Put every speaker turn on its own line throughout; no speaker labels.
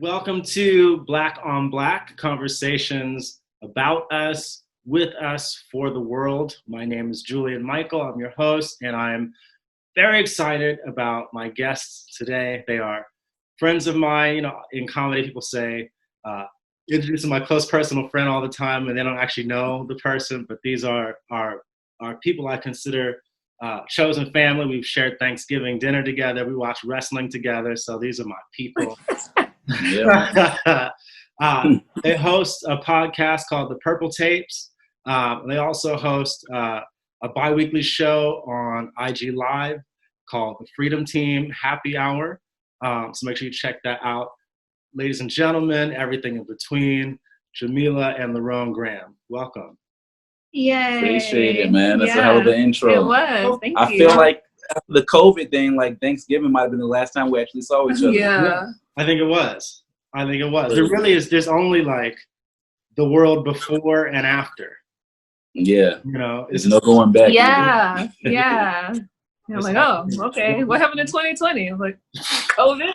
Welcome to Black on Black, conversations about us, with us, for the world. My name is Julian Michael. I'm your host, and I'm very excited about my guests today. They are friends of mine. You know, in comedy, people say, introducing my close personal friend all the time, and they don't actually know the person, but these are people I consider chosen family. We've shared Thanksgiving dinner together. We watch wrestling together, so these are my people. They host a podcast called The Purple Tapes. They also host a bi-weekly show on IG Live called The Freedom Team Happy Hour. So make sure you check that out. Ladies and gentlemen, everything in between, Jamilah and Lerone Graham. Welcome.
Yay.
Appreciate it, man. That's a hell of an intro.
It was. Thank you.
I feel like the COVID thing, like Thanksgiving might have been the last time we actually saw each other.
Yeah.
I think it was. There really is. There's only like the world before and after.
Yeah.
You know,
there's no going back.
Yeah. Yeah. And I'm like, oh, okay. What happened in 2020? I'm like, COVID.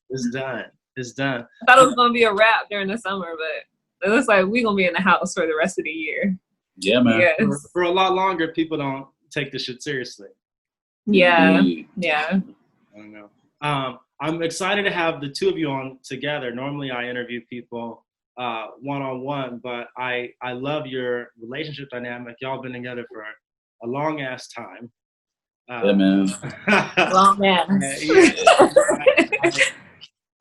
It's done. It's done.
I thought it was gonna be a wrap during the summer, but it looks like we're gonna be in the house for the rest of the year.
Yeah, man.
Yes.
For a lot longer, people don't take this shit seriously.
Yeah. Yeah.
I don't know. I'm excited to have the two of you on together. Normally I interview people one-on-one, but I love your relationship dynamic. Y'all been together for a long ass time.
Yeah, man.
Long ass.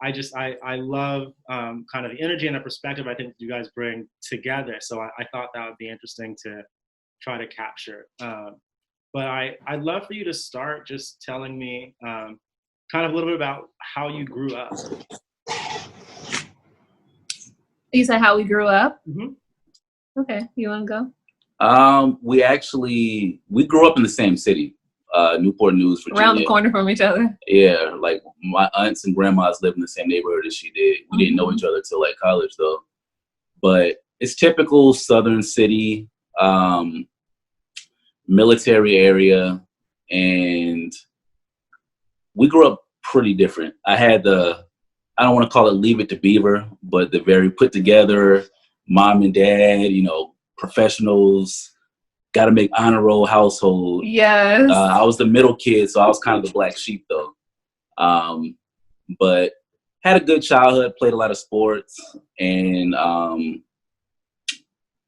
I love kind of the energy and the perspective I think you guys bring together. So I thought that would be interesting to try to capture. But I'd love for you to start just telling me kind of a little bit about how you grew up.
You said how we grew up?
Mm-hmm.
Okay, you want to go?
We grew up in the same city, Newport News, Virginia.
Around the corner from each other?
Yeah, like my aunts and grandmas lived in the same neighborhood as she did. We didn't know each other till like college though. But it's typical Southern city, military area, and we grew up pretty different. I had I don't want to call it Leave It to Beaver, but the very put together mom and dad, you know, professionals, got to make honor roll household.
Yes.
I was the middle kid, so I was kind of the black sheep though. But had a good childhood, played a lot of sports, and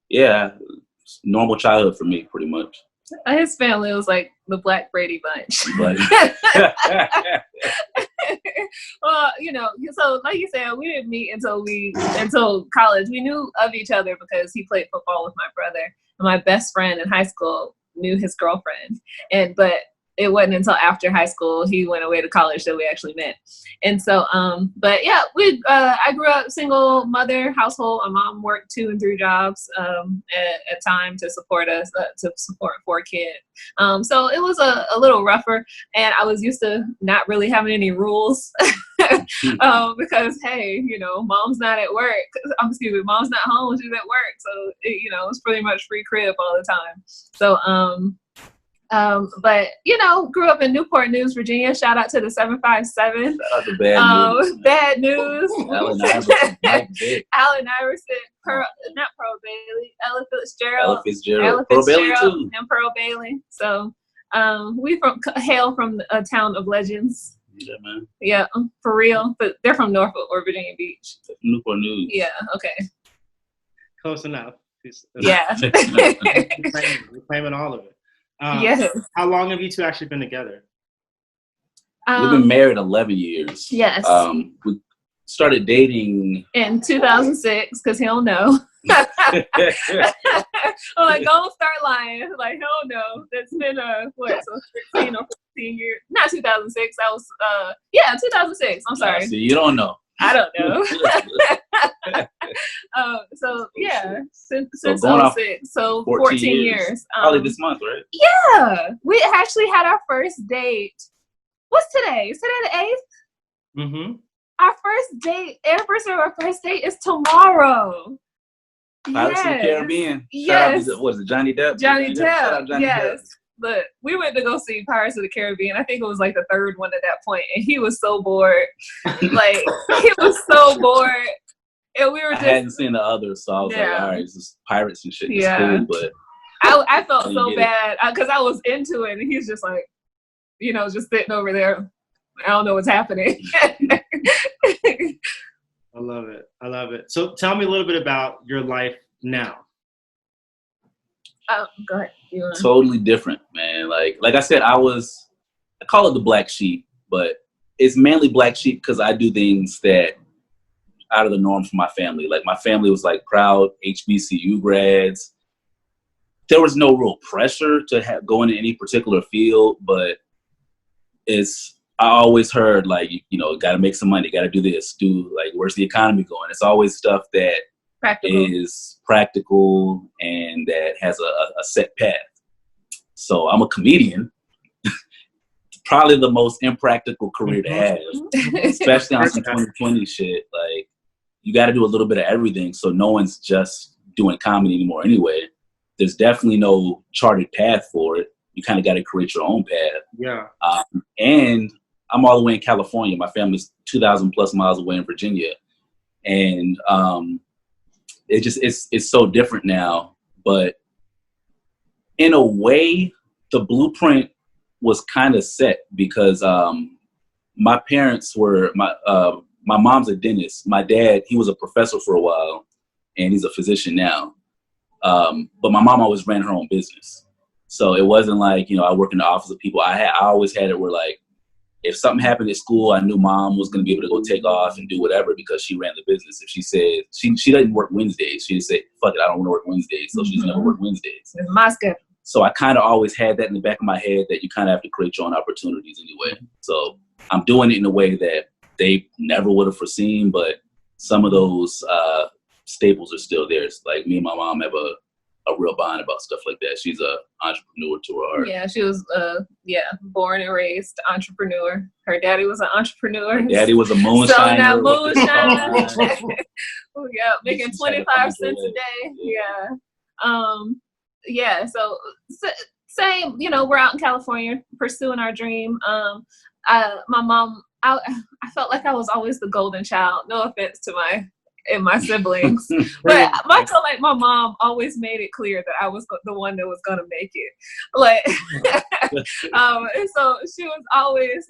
yeah, normal childhood for me pretty much.
His family was like the Black Brady Bunch. Well, you know, so like you said, we didn't meet until college. We knew of each other because he played football with my brother, and my best friend in high school knew his girlfriend. But it wasn't until after high school he went away to college that we actually met. And so, but yeah, I grew up single mother household. My mom worked 2 and 3 jobs at time to support us, to support 4 kids. So it was a little rougher, and I was used to not really having any rules because, hey, you know, mom's not at work. Mom's not home. She's at work. So, it's pretty much free crib all the time. So, but grew up in Newport News, Virginia. Shout out to the 757.
Shout out to Bad
News.
Allen Iverson,
not Pearl Bailey, Ella Fitzgerald,
Pearl Bailey too,
and Pearl Bailey. So, we hail from a town of legends.
Yeah, man.
Yeah, for real. But they're from Norfolk or Virginia Beach.
Newport News.
Yeah. Okay.
Close enough.
Yeah.
We're claiming all of it.
Yes.
How long have you two actually been together?
We've been married 11 years.
Yes.
We started dating
in 2006 because he don't know. I'm like, don't start lying. Like, hell no. That's been 16 or 15 years. Not 2006. That was 2006. I'm sorry.
See, you don't know.
I don't know. So yeah, since 06, so 14 years.
Probably this month, right?
Yeah, we actually had our first date. What's today? Is today the 8th?
Mm-hmm.
Our first date, anniversary of our first date is tomorrow.
Pirates of the Caribbean.
Yes.
Shout out to, what is it, Johnny Depp?
Johnny Depp.
Johnny
yes.
Depp.
But we went to go see Pirates of the Caribbean. I think it was like the third one at that point, and he was so bored. Like he was so bored, and we were. I
hadn't seen the others, so I was like, all right, it's just pirates and shit. It's cool, but
I felt so bad because I was into it, and he's just like, just sitting over there. I don't know what's happening.
I love it. I love it. So tell me a little bit about your life now.
Oh, go ahead.
Totally different, man. Like I said, I call it the black sheep, but it's mainly black sheep because I do things that out of the norm for my family. Like my family was like proud HBCU grads. There was no real pressure to go into any particular field, but I always heard like, got to make some money, got to do this, where's the economy going? It's always stuff that is practical and that has a set path. So I'm a comedian. Probably the most impractical career to have, especially on some 2020 shit. Like you got to do a little bit of everything. So no one's just doing comedy anymore anyway. There's definitely no charted path for it. You kind of got to create your own path.
Yeah.
And I'm all the way in California. My family's 2,000 plus miles away in Virginia. And it's so different now. But in a way, the blueprint was kind of set because my parents were, my mom's a dentist. My dad, he was a professor for a while, and he's a physician now. But my mom always ran her own business. So it wasn't like, I work in the office of people. I always had it where like, if something happened at school, I knew mom was going to be able to go take off and do whatever because she ran the business. If she said, she doesn't work Wednesdays. She'd say, fuck it, I don't want to work Wednesdays. So she's never worked Wednesdays.
It's my schedule.
So I kind of always had that in the back of my head that you kind of have to create your own opportunities anyway. So I'm doing it in a way that they never would have foreseen, but some of those staples are still there. It's like me and my mom have a real bond about stuff like that. She's an entrepreneur to her heart.
Yeah, she was born and raised entrepreneur. Her daddy was an entrepreneur.
Her daddy was a moonshiner.
Selling that moonshine. Oh yeah, making 25 cents a day. Yeah. So same, we're out in California pursuing our dream. My mom, I felt like I was always the golden child. No offense to my siblings, but I feel like my mom always made it clear that I was the one that was gonna make it. Like, and so she was always,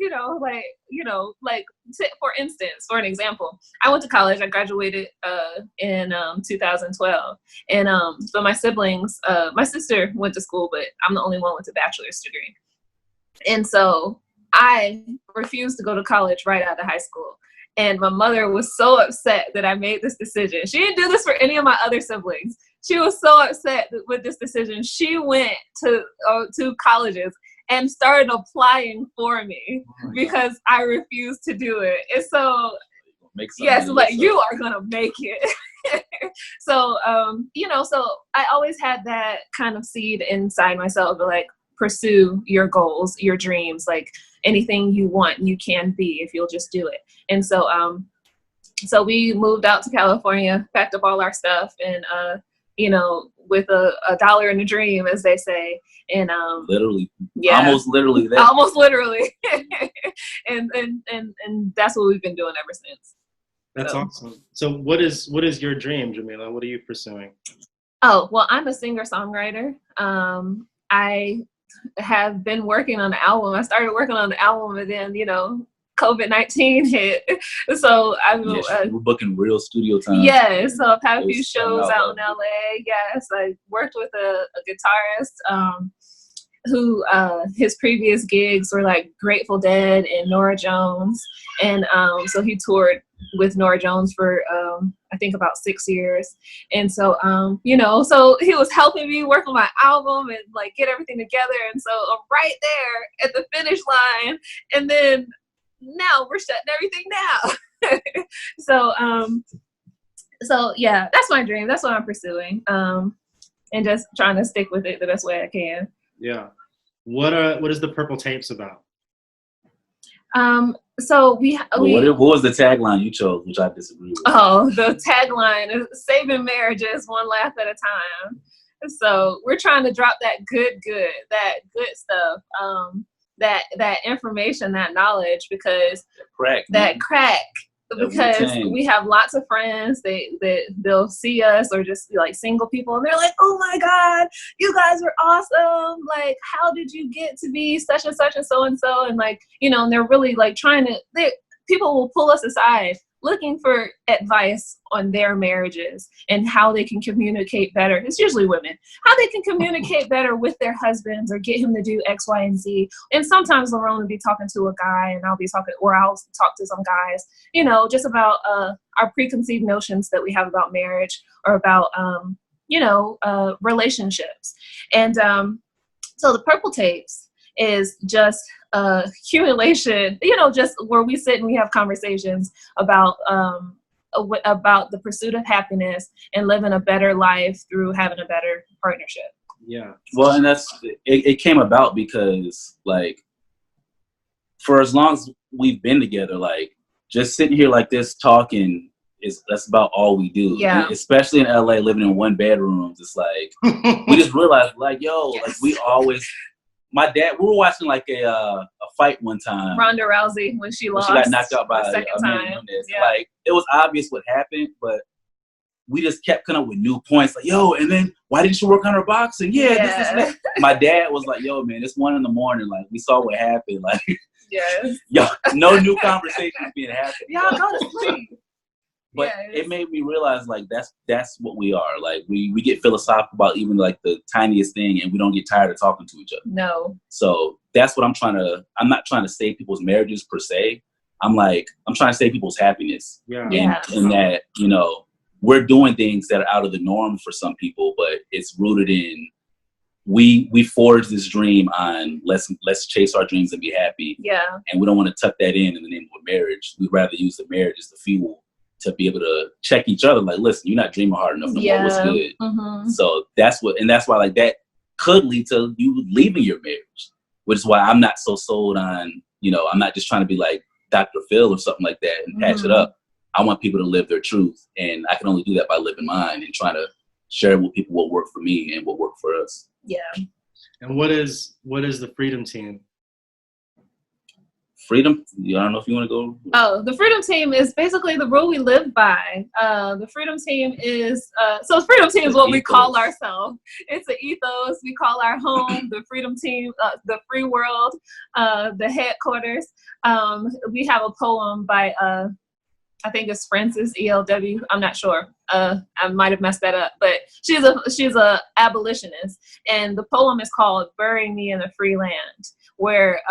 for instance, for an example, I went to college. I graduated in 2012, and but my siblings, my sister went to school, but I'm the only one with a bachelor's degree, and so I refused to go to college right out of high school. And my mother was so upset that I made this decision. She didn't do this for any of my other siblings. She was so upset with this decision. She went to colleges and started applying for me because I refused to do it. And so, yes, like you are gonna make it. So, so I always had that kind of seed inside myself to like pursue your goals, your dreams, like anything you want, you can be if you'll just do it. And so, so we moved out to California, packed up all our stuff, and with a dollar and a dream, as they say, and
literally, almost literally,
and that's what we've been doing ever since.
That's awesome. So, what is your dream, Jamilah? What are you pursuing?
Oh well, I'm a singer-songwriter. I have been working on the album. I started working on the album, and then COVID-19 hit. So
we're booking real studio time.
Yes, so I've had a few shows out in LA. Yes, I worked with a guitarist who his previous gigs were like Grateful Dead and Norah Jones, and so he toured with Norah Jones for I think about 6 years, and so so he was helping me work on my album and like get everything together, and so I'm right there at the finish line, and then now we're shutting everything down. So yeah, that's my dream. That's what I'm pursuing, and just trying to stick with it the best way I can.
Yeah. What is the Purple Tapes about?
So
what was the tagline you chose, which I disagree with?
Oh, the tagline is saving marriages one laugh at a time. So we're trying to drop that good stuff, that information, that knowledge, because crack. Because we have lots of friends, they'll see us, or just like single people, and they're like, oh my God, you guys are awesome. Like, how did you get to be such and such and so and so? And like, and they're really like people will pull us aside looking for advice on their marriages and how they can communicate better. It's usually women, how they can communicate better with their husbands or get him to do X, Y, and Z. And sometimes Lerone will be talking to a guy, and I'll talk to some guys, just about our preconceived notions that we have about marriage, or about, relationships. And so the Purple Tapes is just accumulation, just where we sit and we have conversations about the pursuit of happiness and living a better life through having a better partnership.
Yeah.
Well, and it came about because, like, for as long as we've been together, like, just sitting here like this talking that's about all we do.
Yeah.
And especially in LA, living in one bedrooms, it's like we just realized, like, yo, yes. Like, we always. My dad, we were watching like a fight one time.
Ronda Rousey, when she lost.
She got knocked out by
the second time.
Yeah. Like, it was obvious what happened, but we just kept coming up with new points. Like, yo, and then why didn't you work on her boxing? Yeah. This. My dad was like, yo, man, it's 1 a.m. Like, we saw what happened. Like,
yes.
Yo, no new conversations being happened.
Y'all go to sleep.
But it made me realize, like, that's what we are. Like, we get philosophical about even like the tiniest thing, and we don't get tired of talking to each other.
No.
So that's what I'm not trying to save people's marriages per se. I'm trying to save people's happiness.
Yeah.
And that, we're doing things that are out of the norm for some people, but it's rooted in we forged this dream on let's chase our dreams and be happy.
Yeah. And
we don't want to tuck that in the name of a marriage. We'd rather use the marriage as the fuel to be able to check each other. Like, listen, you're not dreaming hard enough no more. What's good?
Mm-hmm.
So that's why, like, that could lead to you leaving your marriage, which is why I'm not so sold on, I'm not just trying to be like Dr. Phil or something like that and patch it up. I want people to live their truth, and I can only do that by living mine and trying to share with people what worked for me and what worked for us.
Yeah.
And what is the Freedom Team?
Freedom? I don't know if you want to go.
Oh, the Freedom Team is basically the rule we live by. The Freedom Team is, so Freedom Team is what we call ourselves. It's an ethos. We call our home the Freedom Team, the free world, the headquarters. We have a poem by, I think it's Frances E.L.W. I'm not sure. I might have messed that up, but she's a abolitionist, and the poem is called "Bury Me in a Free Land," where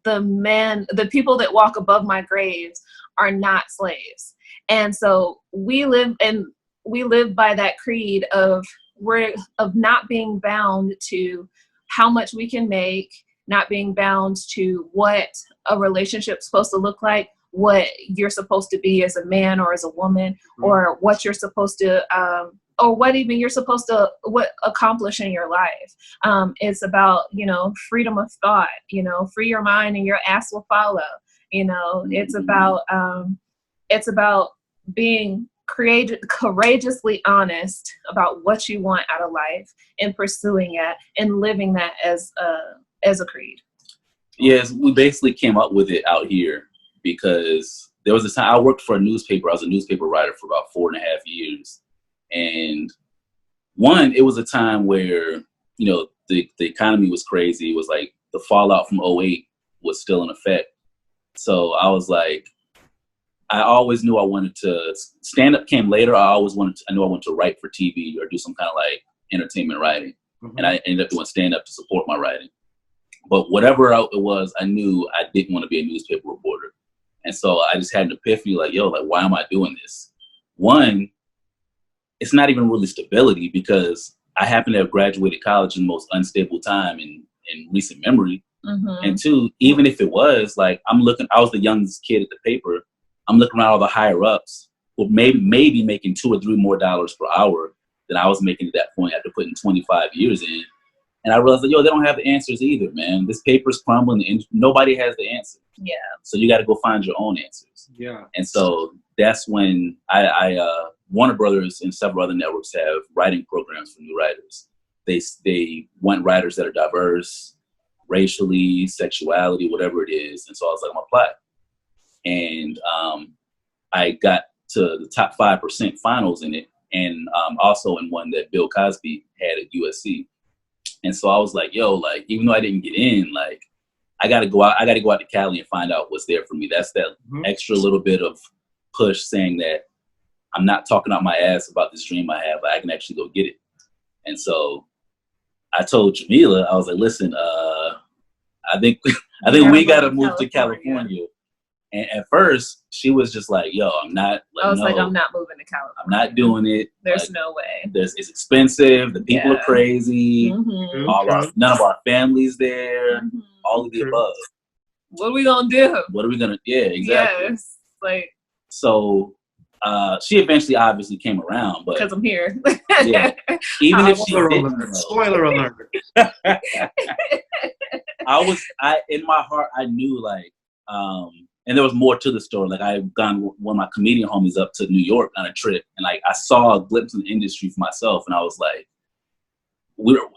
the people that walk above my graves are not slaves. And so we live by that creed of not being bound to how much we can make, not being bound to what a relationship's supposed to look like, what you're supposed to be as a man or as a woman, or what you're supposed to or what even you're supposed to accomplish in your life. It's about, freedom of thought, free your mind and your ass will follow. It's about being courageously honest about what you want out of life and pursuing it and living that as a creed.
Yes, we basically came up with it out here because there was a time I worked for a newspaper. I was a newspaper writer for about 4.5 years. And it was a time where, the economy was crazy. It was like the fallout from 2008 was still in effect. So I was like, I always knew I wanted to, stand-up came later. I knew I wanted to write for TV or do some kind of like entertainment writing. Mm-hmm. And I ended up doing stand-up to support my writing. But whatever it was, I knew I didn't want to be a newspaper reporter. And so I just had an epiphany like, why am I doing this? One, it's not even really stability because I happen to have graduated college in the most unstable time in recent memory. Mm-hmm. And two, even if it was, like, I was the youngest kid at the paper. I'm looking around all the higher ups who maybe making $2 or $3 more per hour than I was making at that point after putting 25 years in. And I realized that, they don't have the answers either, man. This paper's crumbling and nobody has the answer.
Yeah.
So you got to go find your own answers.
Yeah.
And so that's when I Warner Brothers and several other networks have writing programs for new writers. They want writers that are diverse, racially, sexuality, whatever it is. And so I was like, I'm gonna apply. And I got to the top 5% finals in it, and also in one that Bill Cosby had at USC. And so I was like, yo, like, even though I didn't get in, like, I gotta go out to Cali and find out what's there for me. That's that extra little bit of push saying that I'm not talking out my ass about this dream I have, but I can actually go get it. And so I told Jamilah, I was like, listen, I think we gotta move to California. And at first, she was just like, yo, I'm not. Like,
I was like, I'm not moving to California.
I'm not doing it.
There's
like,
no way.
It's expensive. The people are crazy. None of our families there. All of the above.
What are we going to do?
What are we going to, yeah, exactly.
Yes. Like.
So she eventually obviously came around. But
because I'm here.
Yeah. Even if she didn't.
Spoiler alert.
In my heart, I knew like, and there was more to the story. Like I had gone one of my comedian homies up to New York on a trip, and like I saw a glimpse in the industry for myself, and I was like,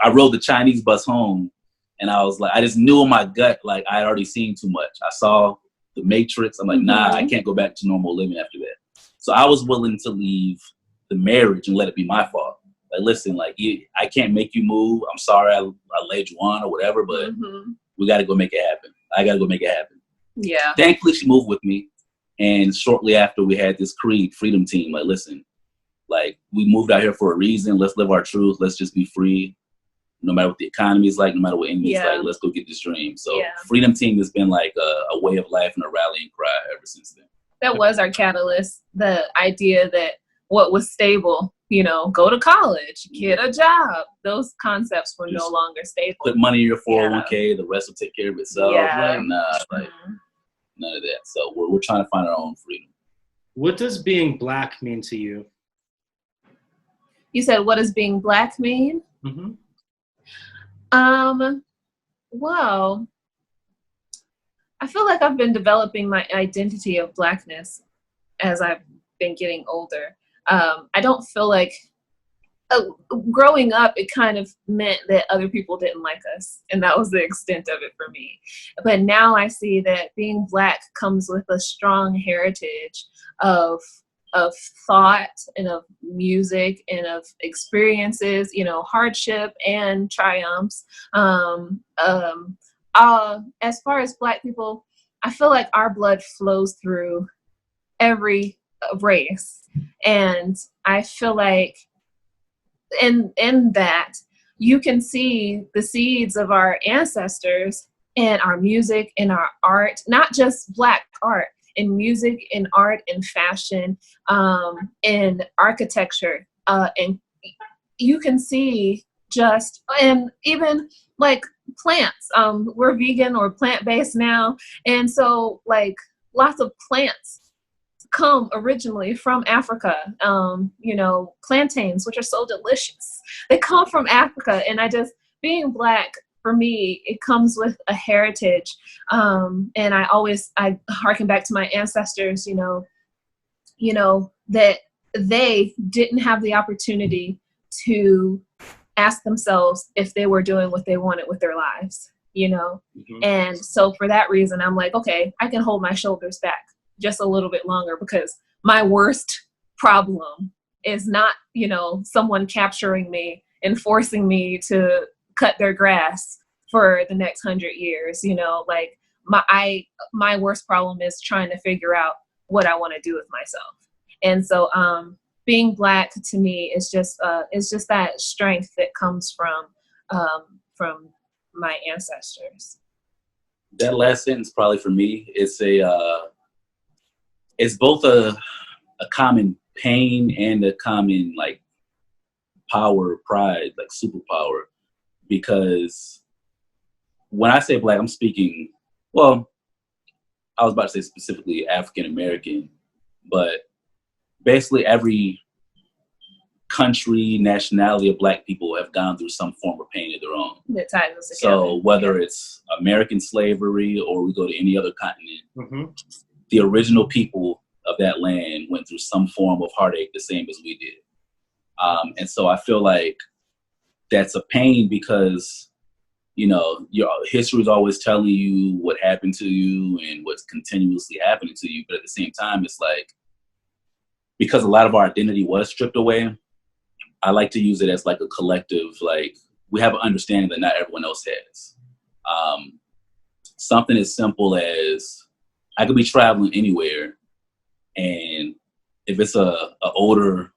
I rode the Chinese bus home, and I was like, I just knew in my gut, like I had already seen too much. I saw The Matrix. I'm like, nah, I can't go back to normal living after that. So I was willing to leave the marriage and let it be my fault. Like, listen, like I can't make you move. I'm sorry I laid you on or whatever, but we got to go make it happen. I got to go make it happen.
Yeah.
Thankfully, she moved with me. And shortly after, we had this freedom team. Like, listen, like, we moved out here for a reason. Let's live our truth. Let's just be free. No matter what the economy is like, no matter what enemy's like, let's go get this dream. So freedom team has been like a way of life and a rallying cry ever since then.
That was our catalyst. The idea that what was stable, go to college, get a job. Those concepts were no longer stable.
Put money in your 401k, the rest will take care of itself. Like, nah, like none of that. So we're trying to find our own freedom.
What does being Black mean to you?
You said, what does being Black mean? Well, I feel like I've been developing my identity of Blackness as I've been getting older. I don't feel like growing up, it kind of meant that other people didn't like us. And that was the extent of it for me. But now I see that being Black comes with a strong heritage of thought and of music and of experiences, hardship and triumphs. As far as Black people, I feel like our blood flows through every race. And I feel like in that you can see the seeds of our ancestors in our music, in our art, not just Black art, in music, in art, in fashion, in architecture. And you can see and even like plants. We're vegan or plant-based now. And so like lots of plants come originally from Africa. Plantains, which are so delicious, they come from Africa. And being Black, for me, it comes with a heritage. And I harken back to my ancestors, that they didn't have the opportunity to ask themselves if they were doing what they wanted with their lives, And so for that reason, I'm like, okay, I can hold my shoulders back just a little bit longer, because my worst problem is not, someone capturing me and forcing me to cut their grass for the next 100 years. Like my worst problem is trying to figure out what I want to do with myself. And so being Black to me is just that strength that comes from my ancestors.
That last sentence, probably for me, it's both a common pain and a common like power, pride, like superpower. Because when I say Black, I'm speaking, well, I was about to say specifically African American, but basically every country, nationality of Black people have gone through some form of pain of their own.
That ties us together.
So whether it's American slavery or we go to any other continent, the original people of that land went through some form of heartache the same as we did. And so I feel like that's a pain because, you know, your history is always telling you what happened to you and what's continuously happening to you. But at the same time, it's like, because a lot of our identity was stripped away, I like to use it as like a collective, like we have an understanding that not everyone else has. Something as simple as I could be traveling anywhere, and if it's a older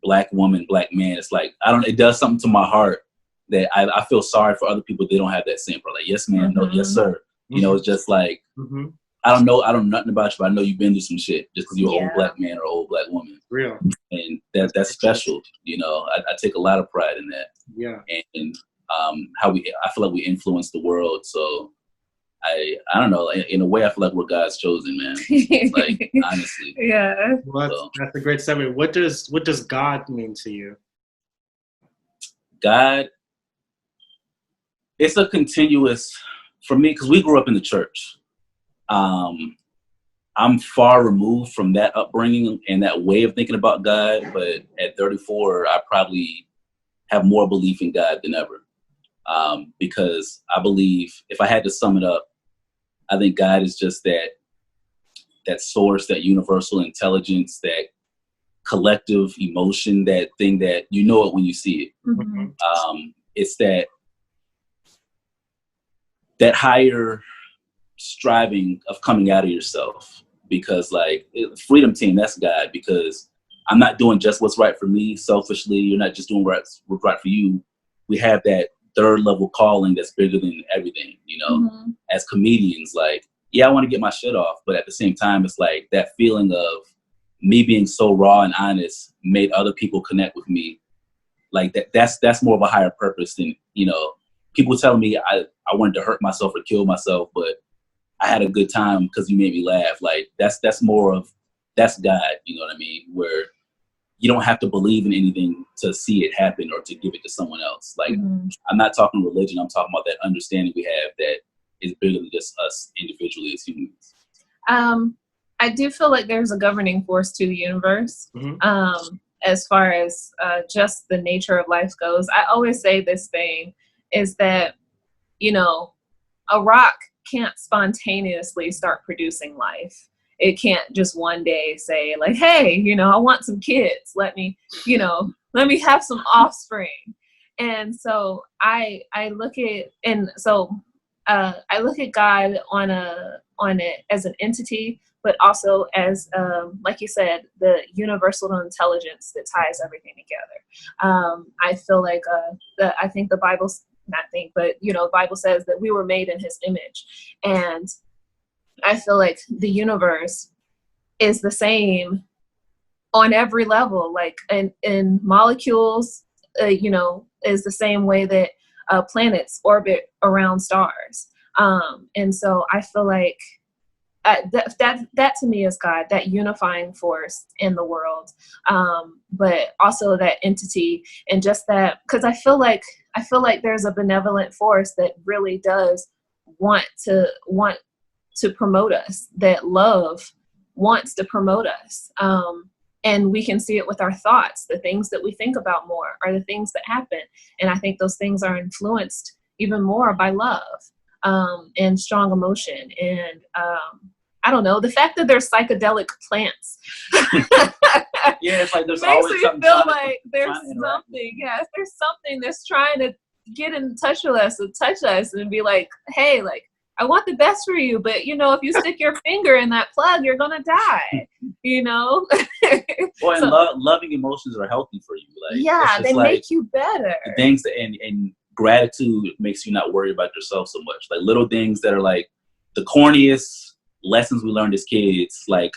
Black woman, Black man, it's like, it does something to my heart that I feel sorry for other people. They don't have that same part. Like, yes, ma'am. No, yes, sir. You know, it's just like, I don't know nothing about you, but I know you've been through some shit just because you're an old Black man or old Black woman.
Real.
And that's special. You know, I take a lot of pride in that.
Yeah.
And I feel like we influence the world. So I don't know. In a way, I feel like we're God's chosen, man. Like, honestly.
Yeah.
Well, that's a great segue. What does God mean to you?
God, it's a continuous, for me, because we grew up in the church. I'm far removed from that upbringing and that way of thinking about God. But at 34, I probably have more belief in God than ever. Because I believe, if I had to sum it up, I think God is just that source, that universal intelligence, that collective emotion, that thing that you know it when you see it. It's that higher striving of coming out of yourself, because like Freedom Team, that's God, because I'm not doing just what's right for me selfishly. You're not just doing what's right for you. We have that third level calling that's bigger than everything, you know. As comedians, like, yeah, I want to get my shit off, but at the same time, it's like that feeling of me being so raw and honest made other people connect with me. Like that's more of a higher purpose than, you know, people telling me I wanted to hurt myself or kill myself, but I had a good time because you made me laugh. Like that's God, you know what I mean? Where you don't have to believe in anything to see it happen or to give it to someone else. Like, I'm not talking religion. I'm talking about that understanding we have that is bigger than just us individually as humans.
I do feel like there's a governing force to the universe. As far as just the nature of life goes. I always say this thing is that, you know, a rock can't spontaneously start producing life. It can't just one day say like, hey, you know, I want some kids. Let me have some offspring. And so I look at God on it as an entity, but also as, like you said, the universal intelligence that ties everything together. I feel like I think the Bible's the Bible says that we were made in His image, and I feel like the universe is the same on every level, like in molecules, is the same way that planets orbit around stars. And so I feel like that to me is God, that unifying force in the world, but also that entity, and just that, because I feel like there's a benevolent force that really does want to promote us, that love wants to promote us. And we can see it with our thoughts. The things that we think about more are the things that happen. And I think those things are influenced even more by love, and strong emotion. And I don't know, the fact that there's psychedelic plants.
Yeah, it's like there's
makes
always
me
something
feel like there's something. Yes, there's something that's trying to get in touch with us and touch us and be like, hey, like, I want the best for you, but if you stick your finger in that plug, you're gonna die.
Well, and loving emotions are healthy for you. Like,
yeah, they
like,
make you better.
The things that, and gratitude makes you not worry about yourself so much. Like little things that are like the corniest lessons we learned as kids. Like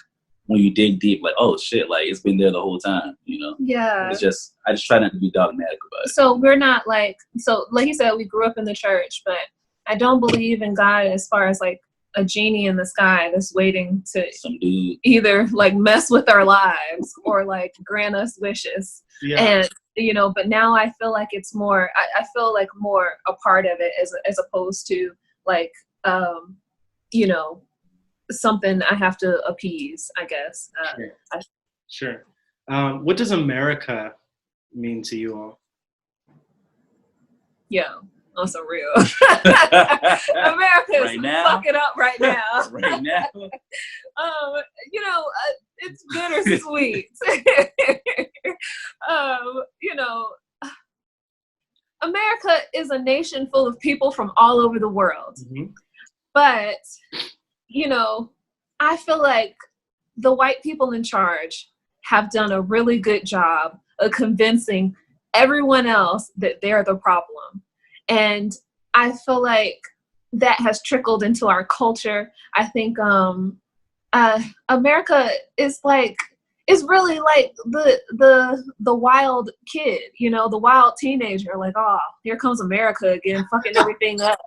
when you dig deep, like, oh shit, like it's been there the whole time.
Yeah.
It's just, I just try not to be dogmatic about it.
So we're not like you said, we grew up in the church, but I don't believe in God as far as like a genie in the sky that's waiting to
some dude
either like mess with our lives or like grant us wishes.
Yeah.
And but now I feel like it's more, I feel like more a part of it as opposed to like something I have to appease, I guess.
Sure. What does America mean to you all?
Yeah, on some real. America is
Right now?
fucking up right now.
Right now.
You know, it's bittersweet. You know, America is a nation full of people from all over the world.
Mm-hmm.
But, you know, I feel like the white people in charge have done a really good job of convincing everyone else that they're the problem. And I feel like that has trickled into our culture. I think America is really like the wild kid, you know, the wild teenager, like, oh, here comes America again, fucking everything up.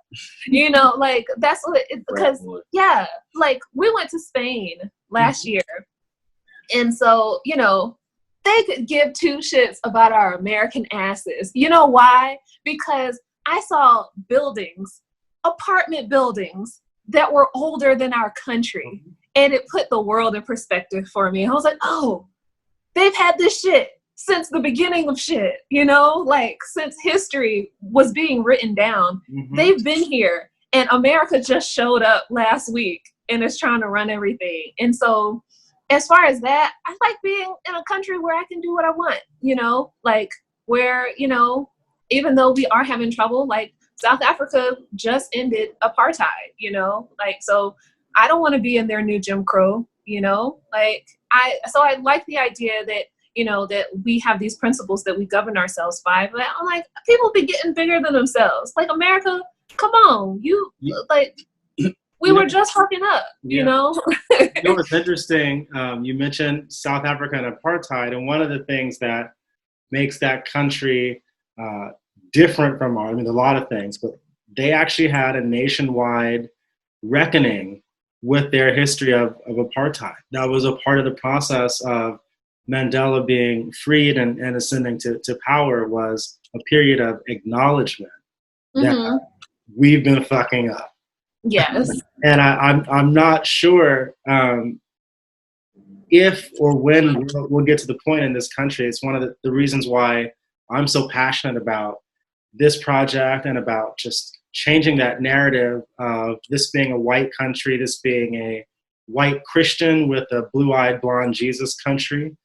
You know, like that's what it, because yeah, like we went to Spain last year. And so, you know, they could give two shits about our American asses. You know why? Because I saw buildings, apartment buildings that were older than our country. And it put the world in perspective for me. I was like, oh, they've had this shit since the beginning of shit, you know? Like, since history was being written down. Mm-hmm. They've been here. And America just showed up last week and is trying to run everything. And so, as far as that, I like being in a country where I can do what I want, you know? Like, where, you know, even though we are having trouble, like, South Africa just ended apartheid, you know? Like, so I don't want to be in their new Jim Crow, you know? Like, I like the idea that, you know, that we have these principles that we govern ourselves by, but I'm like, people be getting bigger than themselves. Like, America, come on, we were just fucking up, you know?
You know what's interesting, you mentioned South Africa and apartheid, and one of the things that makes that country different from ours, I mean, a lot of things, but they actually had a nationwide reckoning with their history of apartheid. That was a part of the process of Mandela being freed and ascending to power, was a period of acknowledgement that we've been fucking up.
Yes.
And I'm not sure if or when we'll get to the point in this country. It's one of the reasons why I'm so passionate about this project and about just changing that narrative of this being a white country, this being a white Christian with a blue-eyed blonde Jesus country.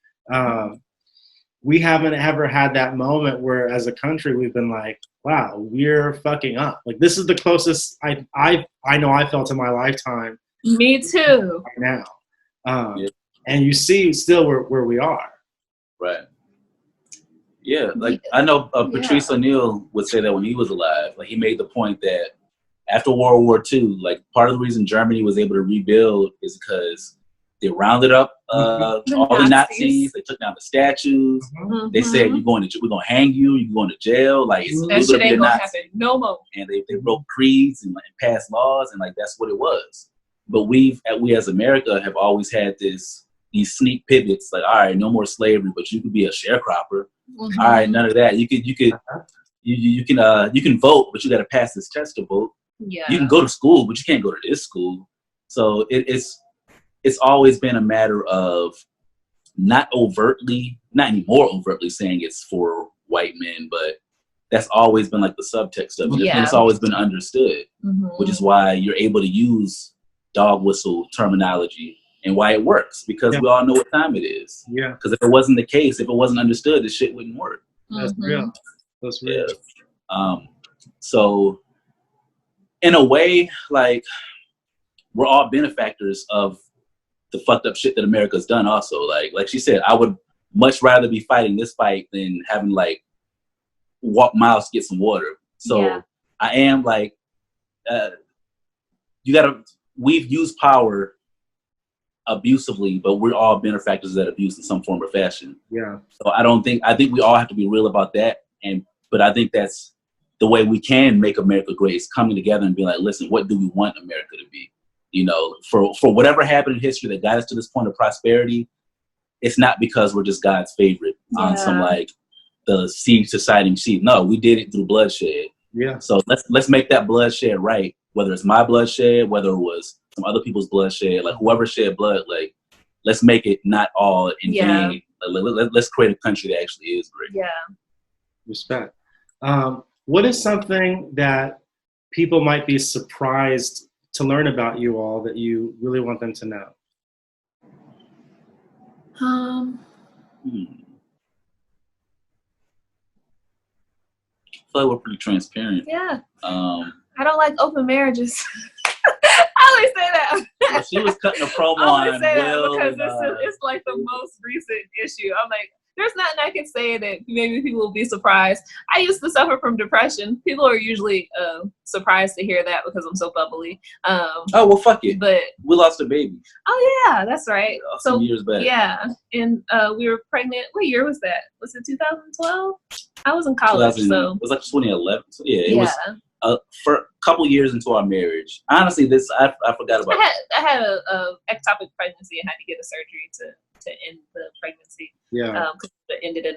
We haven't ever had that moment where as a country we've been like, wow, we're fucking up. Like, this is the closest I know I felt in my lifetime.
Me too.
Right now. And you see still where we are.
Right. Yeah, like I know Patrice O'Neill would say that when he was alive. Like, he made the point that after World War II, like, part of the reason Germany was able to rebuild is because they rounded up all the Nazis. They took down the statues. They said, we're going to hang you. You're going to jail. Like,
that shit ain't gonna happen no more.
And they broke creeds and passed laws, and like that's what it was. But we as America have always had these sneak pivots. Like, all right, no more slavery, but you could be a sharecropper. All right, none of that. You can vote, but you got to pass this test to vote.
Yeah.
You can go to school, but you can't go to this school. So it's always been a matter of not any more overtly saying it's for white men, but that's always been like the subtext of it. Yeah. And it's always been understood, which is why you're able to use dog whistle terminology and why it works, because we all know what time it is. Yeah. Because if it wasn't the case, if it wasn't understood, this shit wouldn't work.
That's real. That's real.
Yeah. So in a way, like, we're all benefactors of the fucked up shit that America's done also. Like she said, I would much rather be fighting this fight than having like walk miles to get some water. So I am like, we've used power abusively, but we're all benefactors of that abuse in some form or fashion.
Yeah.
So I think we all have to be real about that. But I think that's the way we can make America great, is coming together and being like, listen, what do we want America to be? You know, for whatever happened in history that got us to this point of prosperity, it's not because we're just God's favorite on some like the seed society sheep. No, we did it through bloodshed.
Yeah.
So let's make that bloodshed right. Whether it's my bloodshed, whether it was some other people's blood shed. Like whoever shed blood, like let's make it not all in vain. Let's create a country that actually is great.
Yeah.
Respect. What is something that people might be surprised to learn about you all that you really want them to know?
I feel like we're pretty transparent.
Yeah.
I
don't like open marriages. I always say that.
She was cutting a promo
I always
on
say
Will.
that because it's like the most recent issue. I'm like, there's nothing I can say that maybe people will be surprised. I used to suffer from depression. People are usually surprised to hear that because I'm so bubbly.
Oh, well, fuck it.
But
we lost a baby.
Oh, yeah, that's right.
Some years back.
Yeah, and we were pregnant. What year was that? Was it 2012? I was in college, so.
It was like 2011. So yeah, it was for a couple years into our marriage. Honestly, I forgot about
I had a ectopic pregnancy and had to get a surgery to end the pregnancy.
Yeah.
Because it ended in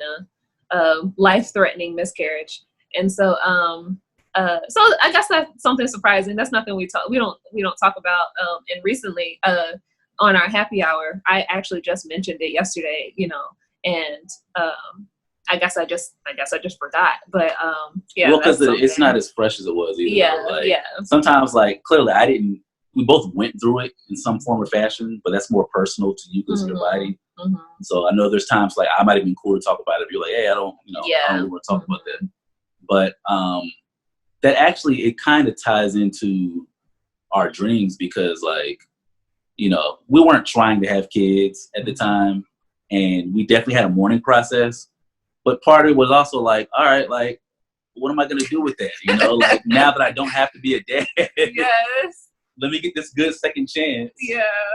a life-threatening miscarriage. And so so I guess that's something surprising. That's nothing we don't talk about. And recently on our happy hour, I actually just mentioned it yesterday, and I guess I just forgot. But yeah.
Well, because it's not as fresh as it was either.
Yeah. Yeah.
Sometimes, like, clearly we both went through it in some form or fashion, but that's more personal to you because of your body.
Mm-hmm.
So I know there's times like I might have been cool to talk about it. If you're like, hey, I don't really want to talk about that. But that actually, it kind of ties into our dreams because, like, we weren't trying to have kids at the time, and we definitely had a mourning process. But part of it was also like, all right, like, what am I going to do with that? Like, now that I don't have to be a dad.
Yes.
Let me get this good second chance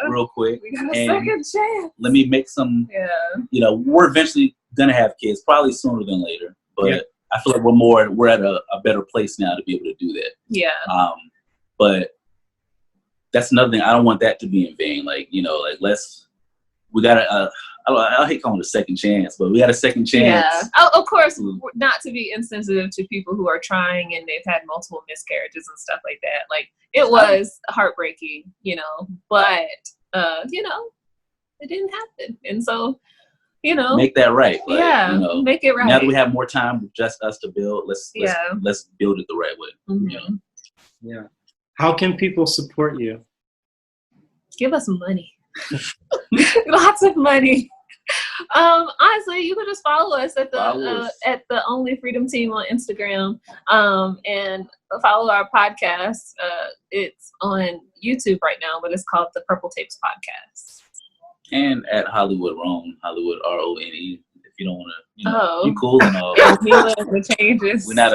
real quick.
We got a second chance.
Let me make some, we're eventually going to have kids, probably sooner than later. But I feel like we're at a better place now to be able to do that.
Yeah.
But that's another thing. I don't want that to be in vain. Like, we got to, I hate calling it a second chance, but we got a second chance.
Yeah. Of course, not to be insensitive to people who are trying and they've had multiple miscarriages and stuff like that. Like, it was heartbreaking, but, it didn't happen. And so,
make that right. Like,
make it right.
Now that we have more time with just us to build, let's build it the right way.
Mm-hmm.
Yeah. How can people support you?
Give us money. Lots of money. Honestly, you can just follow us at the Only Freedom Team on Instagram, and follow our podcast. It's on YouTube right now, but it's called the Purple Tapes Podcast.
And at Hollywood Rone, Hollywood RONE. If you don't want to, you cool and all.
The changes.
We're not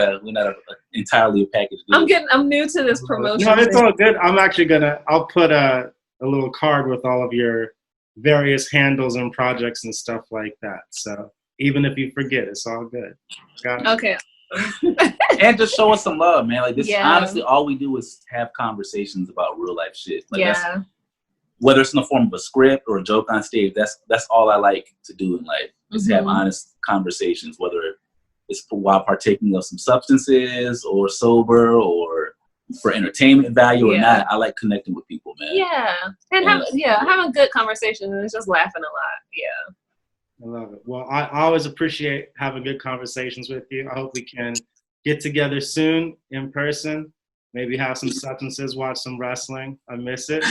entirely a package deal.
I'm new to this promotion.
No, it's all good. I'm actually I'll put a little card with all of your various handles and projects and stuff like that. So even if you forget, it's all good. Got it.
Okay.
And just show us some love, man. Like this, honestly, all we do is have conversations about real life shit. Like whether it's in the form of a script or a joke on stage, that's all I like to do in life. Is have honest conversations, whether it's while partaking of some substances or sober or for entertainment value or not. I like connecting with people, man.
Yeah. And having good conversations and just laughing a lot. Yeah.
I love it. Well, I always appreciate having good conversations with you. I hope we can get together soon in person, maybe have some substances, watch some wrestling. I miss it.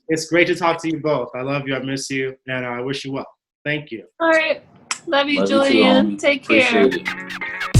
It's great to talk to you both. I love you. I miss you. And I wish you well. Thank you.
All right. Love you, Julian. Take care.
Appreciate it.